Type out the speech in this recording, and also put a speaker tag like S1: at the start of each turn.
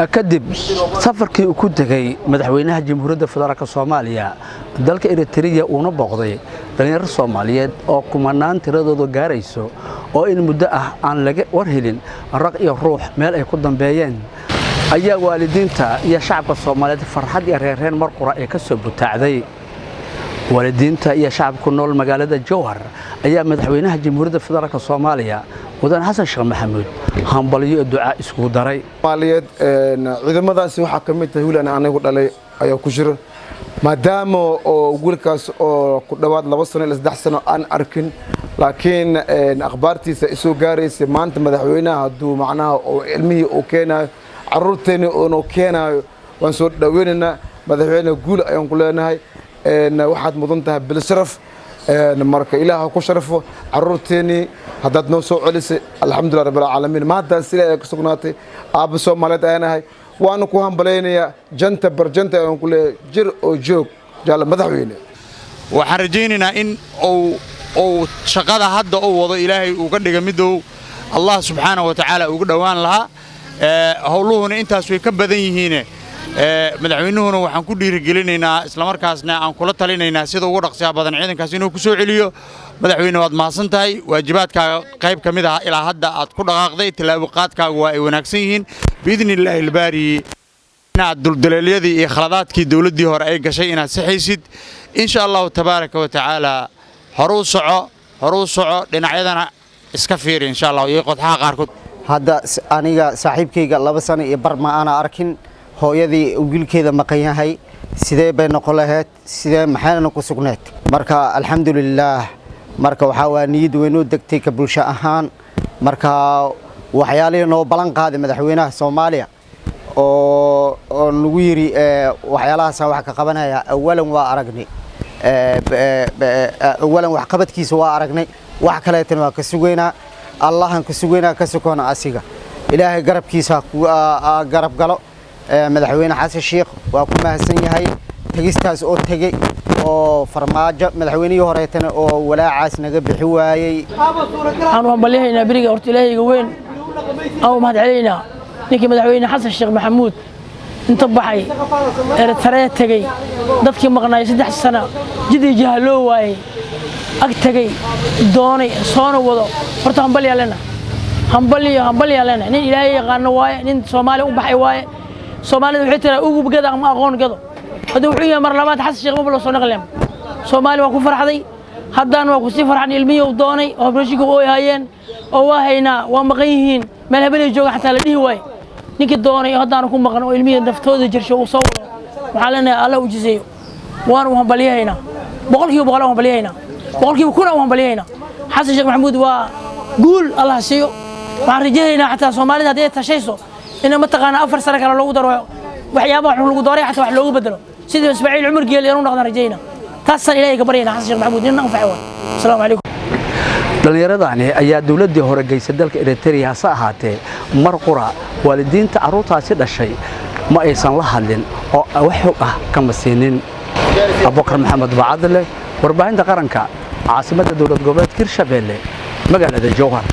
S1: kadib safarkii uu ku tagay madaxweynaha jamhuuriyadda federaalka Soomaaliya dalka Eritrea uuna booqday dhalinyaro Soomaaliyeed oo kumanaan tiradooda gaarayso oo in muddo ah aan laga warhelin raq iyo ruux meel ay ku dambeeyeen ayaa waalidiinta iyo shacabka Soomaaliyeed farxad iyo reereen mar qura ay ka soo butaacday waalidiinta iyo shacabka nool magaalada Jowhar ayaa madaxweynaha jamhuuriyadda federaalka Soomaaliya wadaan Xasan Sheekh Maxamuud hambaliyo duca isku daray
S2: Soomaaliyeed ciidamadaasi waxa kamid tahay wiilan anagu dhalay ayaa ku jira maadaama oo wiilkaas oo ku dhawaad 2 sano ilaa 3 sano aan arkin laakiin akhbaartiisa isoo gaaraysa maanta madaxweynaha haduu macnaha oo ilmihii oo keenayo carruurteena oo keenayo waan soo dhaweynaa madaxweynaha guul ayaan ku leenahay waxaad mudan tahay bil sharaf marka ilaaha ku sharafo carruurteeni haddaad noo soo celisay alxamdulillaah rabbil caalamiin maanta sida ay ka sugnaatay aab Soomaaliyeed ayanahay waan ku hambaleynayaa janta barjanta aan ku leeyahay jir oo joog jalla madaxweyne
S3: waxaan rajaynaynaa in oo shaqada hadda oo wado ilaahay uu ka dhiga midow Allah subhanahu wa ta'ala ugu dhawaan laha hawluhuna intaas way ka badan yihiin madaxweynuhuna waxaan ku dhiirigelinaynaa isla markaasna aan kula talinaynaa sida ugu dhaqsiga badan ciidankaas inuu ku soo celiyo madaxweyne waad maasan tahay waajibaadkaaga qayb kamid ah ilaa hadda aad ku dhaqaaqday talaabo qaadkaaga waa ay wanaagsan yihiin biidnillaahi albaari inaad duldaleelyadii iyo khaladaadkii dawladdii hore ay gashay inaad saxaysid insha Allah tabaaraka wa taala horuu soco dhinacyadana iska fiir insha Allah iyo qodxaha qaarkood
S4: hadda aniga saaxiibkayga 2 sano iyo bar ma ana arkin hooyadii wiilkeeda maqan yahay sidee bay noqon lahayd sidee maxayna ku sugnayd marka alxamdulillaah marka waxa waa niyad weyn oo degtay ka bulsho ahaan marka waxyaalaha noo balan qaaday madaxweynaha Soomaaliya oo nagu yiri waxyaalahaas wax ka qabanaya awalan waa aragnay awalan wax qabadkiisa waa aragnay wax kale tan waa ka sugeynaa Allahan ka sugeynaa ka sukoona asiga ilaahay garabkiisa garab galo madaxweyne Xasan Sheekh waa ku mahadsan yahay tagistaas oo tagay oo farmaajo madaxweynihii horeetana oo walaacaas naga bixi waayay
S5: aan wambaleeyna bariga horta ilaahayga weyn oo mahad celeena ninkii madaxweyne Xasan Sheekh Maxamuud inta baxay Eritrea tagay dadkii maqnaay 3 sano jidii jahalo waayay ag tagay doonay soo wado horta hambaliyaaleena nin ilaahay yaqaan waaye nin Soomaali u baxay waaye Soomaalidu waxay tiraa ugu gada ama aqoon gado haduu wuxuu yahay mar labaad Xasan Sheekh Maxamuud soo naqleen Soomaali waa ku farxaday haddaan waa ku sii farxan ilmiyo u doonay oo barashiga oo hayeen oo waa hayna waa maqan yihiin meel habeenay jooga xataa la dhihi waay ninkii doonay haddaan ku maqan oo ilmiyo naftooda jirsho uu soo wado waxa leenahay Allah u jiseeyo waan u hambaliyayna boqolkiiba u hambaliyayna boqolkiiba kuna u hambaliyayna Xasan Sheekh Maxamuud waa guul Allah siiyo waxaan rajaynaynaa xataa Soomaalida haday tashayso إن ما تقانا أفر سنة كانوا لو دروا وحيابا لو دوري حتى واحد لو بدلوا سيدي إسماعيل عمر قال يرون نقدر رجينا تصل إليه قبرينا حسن الشيخ محمود إننا نفعوا السلام عليكم
S1: dhalinyaradaani ayaa dawladii hore geysay dalka Eritrea saahaatee mar qura waalidiinta carruurtaasi dhashay ma aysan la hadlin oo wax xog ah kama siinin Abubakar Maxamed Baadle warbaahinta qaranka caasimadda dawlad goboleedka Hirshabelle magaalada Jowhar